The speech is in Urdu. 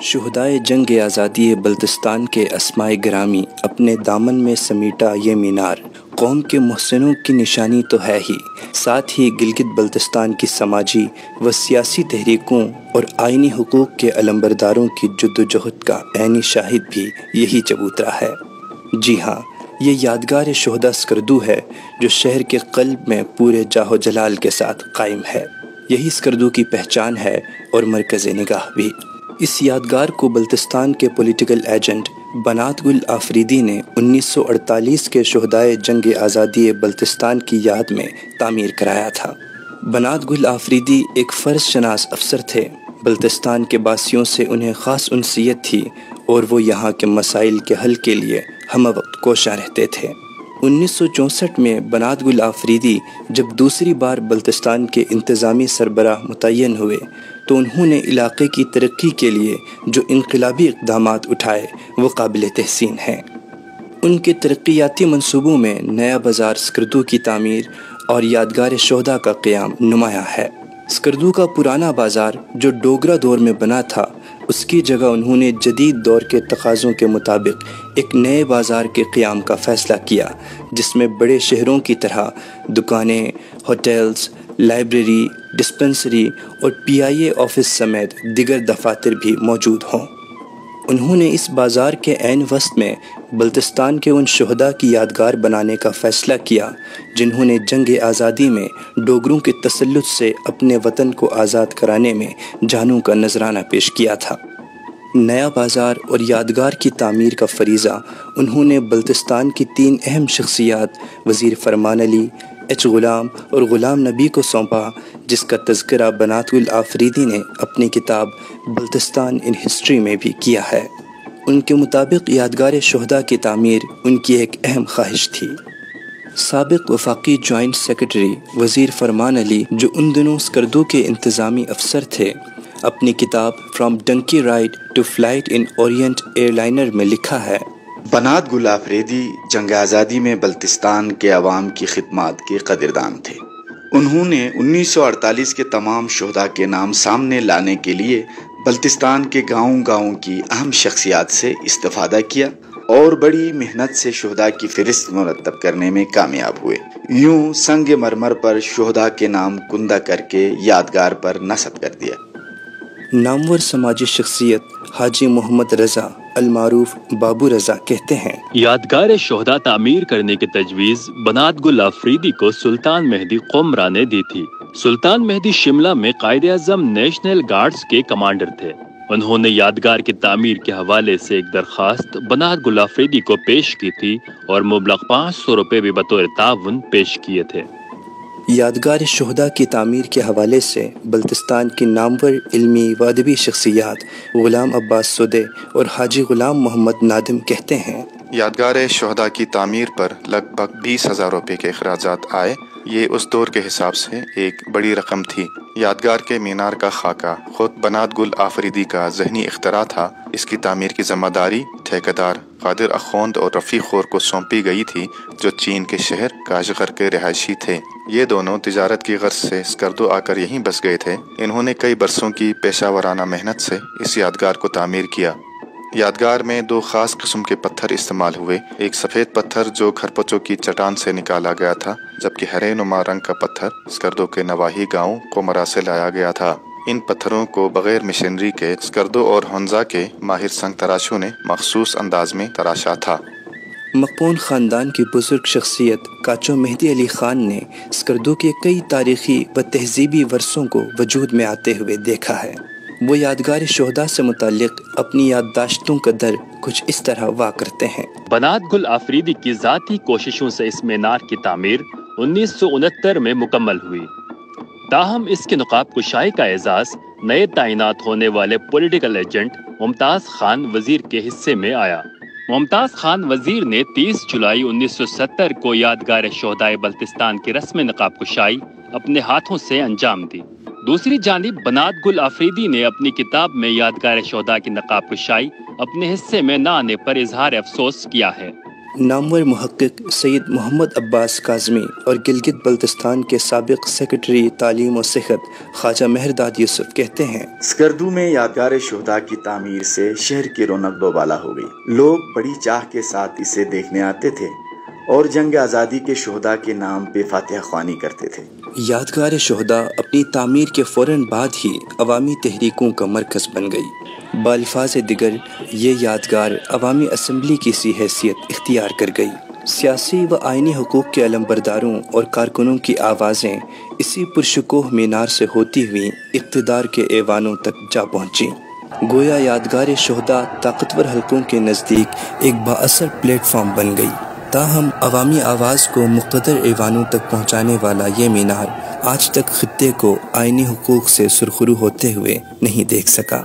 شہدائے جنگ آزادی بلتستان کے اسمائے گرامی اپنے دامن میں سمیٹا یہ مینار قوم کے محسنوں کی نشانی تو ہے ہی، ساتھ ہی گلگت بلتستان کی سماجی و سیاسی تحریکوں اور آئینی حقوق کے علمبرداروں کی جدوجہد کا عینی شاہد بھی یہی چبوترا ہے۔ جی ہاں، یہ یادگار شہداء اسکردو ہے جو شہر کے قلب میں پورے جاہ و جلال کے ساتھ قائم ہے۔ یہی اسکردو کی پہچان ہے اور مرکز نگاہ بھی۔ اس یادگار کو بلتستان کے پولیٹیکل ایجنٹ بنات گل آفریدی نے 1948 کے شہدائے جنگ آزادی بلتستان کی یاد میں تعمیر کرایا تھا۔ بنات گل آفریدی ایک فرض شناس افسر تھے۔ بلتستان کے باسیوں سے انہیں خاص انسیت تھی اور وہ یہاں کے مسائل کے حل کے لیے ہمہ وقت کوشاں رہتے تھے۔ 1964 میں بنات گل آفریدی جب دوسری بار بلتستان کے انتظامی سربراہ متعین ہوئے تو انہوں نے علاقے کی ترقی کے لیے جو انقلابی اقدامات اٹھائے وہ قابل تحسین ہیں۔ ان کے ترقیاتی منصوبوں میں نیا بازار اسکردو کی تعمیر اور یادگار شہداء کا قیام نمایاں ہے۔ اسکردو کا پرانا بازار جو ڈوگرا دور میں بنا تھا، اس کی جگہ انہوں نے جدید دور کے تقاضوں کے مطابق ایک نئے بازار کے قیام کا فیصلہ کیا، جس میں بڑے شہروں کی طرح دکانیں، ہوٹلز، لائبریری، ڈسپنسری اور PIA آفس سمیت دیگر دفاتر بھی موجود ہوں۔ انہوں نے اس بازار کے عین وسط میں بلتستان کے ان شہداء کی یادگار بنانے کا فیصلہ کیا جنہوں نے جنگ آزادی میں ڈوگروں کے تسلط سے اپنے وطن کو آزاد کرانے میں جانوں کا نذرانہ پیش کیا تھا۔ نیا بازار اور یادگار کی تعمیر کا فریضہ انہوں نے بلتستان کی 3 اہم شخصیات وزیر فرمان علی، H غلام اور غلام نبی کو سونپا، جس کا تذکرہ بنات گل آفریدی نے اپنی کتاب بلتستان ان ہسٹری میں بھی کیا ہے۔ ان کے مطابق یادگار شہداء کی تعمیر ان کی ایک اہم خواہش تھی۔ سابق وفاقی جوائنٹ سیکرٹری وزیر فرمان علی، جو ان دنوں اسکردو کے انتظامی افسر تھے، اپنی کتاب from donkey ride to flight in orient airliner میں لکھا ہے: بنات گل آفریدی جنگ آزادی میں بلتستان کے عوام کی خدمات کے قدردان تھے۔ انہوں نے 1948 کے تمام شہداء کے نام سامنے لانے کے لیے بلتستان کے گاؤں کی اہم شخصیات سے استفادہ کیا اور بڑی محنت سے شہداء کی فہرست مرتب کرنے میں کامیاب ہوئے۔ یوں سنگ مرمر پر شہداء کے نام کندہ کر کے یادگار پر نصب کر دیا۔ نامور سماجی شخصیت حاجی محمد رضا المعروف بابو رضا کہتے ہیں: یادگار شہداء تعمیر کرنے کی تجویز بنات گل آفریدی کو سلطان مہدی قمرا نے دی تھی۔ سلطان مہدی شملہ میں قائد اعظم نیشنل گارڈز کے کمانڈر تھے۔ انہوں نے یادگار کی تعمیر کے حوالے سے ایک درخواست بنات گل آفریدی کو پیش کی تھی اور مبلغ 500 روپے بھی بطور تعاون پیش کیے تھے۔ یادگار شہداء کی تعمیر کے حوالے سے بلتستان کی نامور علمی و ادبی شخصیات غلام عباس سدے اور حاجی غلام محمد نادم کہتے ہیں: یادگار شہداء کی تعمیر پر لگ بھگ 20,000 روپے کے اخراجات آئے۔ یہ اس دور کے حساب سے ایک بڑی رقم تھی۔ یادگار کے مینار کا خاکہ خود بنات گل آفریدی کا ذہنی اختراع تھا۔ اس کی تعمیر کی ذمہ داری ٹھیکیدار قادر اخوند اور رفیق خور کو سونپی گئی تھی، جو چین کے شہر کاشغر کے رہائشی تھے۔ یہ دونوں تجارت کی غرض سے اسکردو آ کر یہیں بس گئے تھے۔ انہوں نے کئی برسوں کی پیشہ ورانہ محنت سے اس یادگار کو تعمیر کیا۔ یادگار میں 2 خاص قسم کے پتھر استعمال ہوئے، ایک سفید پتھر جو کھرپچوں کی چٹان سے نکالا گیا تھا، جبکہ ہرے نما رنگ کا پتھر اسکردو کے نواحی گاؤں قمرا سے لایا گیا تھا۔ ان پتھروں کو بغیر مشینری کے اسکردو اور ہنزا کے ماہر سنگ تراشوں نے مخصوص انداز میں تراشا تھا۔ مقپون خاندان کی بزرگ شخصیت کاچو مہدی علی خان نے اسکردو کے کئی تاریخی و تہذیبی ورثوں کو وجود میں آتے ہوئے دیکھا ہے۔ وہ یادگار شہداء سے متعلق اپنی یادداشتوں کا در کچھ اس طرح وا کرتے ہیں: بنات گل آفریدی کی ذاتی کوششوں سے اس مینار کی تعمیر 1969 میں مکمل ہوئی، تاہم اس کے نقاب کشائی کا اعزاز نئے تعینات ہونے والے پولیٹیکل ایجنٹ ممتاز خان وزیر کے حصے میں آیا۔ ممتاز خان وزیر نے 30 جولائی 1970 کو یادگار شہداء بلتستان کی رسم نقاب کشائی اپنے ہاتھوں سے انجام دی۔ دوسری جانب بنات گل آفریدی نے اپنی کتاب میں یادگار شہداء کی نقاب کشائی اپنے حصے میں نہ آنے پر اظہار افسوس کیا ہے۔ نامور محقق سید محمد عباس کاظمی اور گلگت بلتستان کے سابق سیکرٹری تعلیم و صحت خواجہ مہرداد یوسف کہتے ہیں، اسکردو میں یادگار شہداء کی تعمیر سے شہر کی رونق دوبالا ہو گئی۔ لوگ بڑی چاہ کے ساتھ اسے دیکھنے آتے تھے اور جنگ آزادی کے شہداء کے نام پہ فاتحہ خوانی کرتے تھے۔ یادگار شہداء اپنی تعمیر کے فوراً بعد ہی عوامی تحریکوں کا مرکز بن گئی۔ بالفاظ دیگر یہ یادگار عوامی اسمبلی کی سی حیثیت اختیار کر گئی۔ سیاسی و آئینی حقوق کے علمبرداروں اور کارکنوں کی آوازیں اسی پرشکوہ مینار سے ہوتی ہوئی اقتدار کے ایوانوں تک جا پہنچیں۔ گویا یادگار شہداء طاقتور حلقوں کے نزدیک ایک بااثر پلیٹ فارم بن گئی، تاہم عوامی آواز کو مقتدر ایوانوں تک پہنچانے والا یہ مینار آج تک خطے کو آئینی حقوق سے سرخرو ہوتے ہوئے نہیں دیکھ سکا۔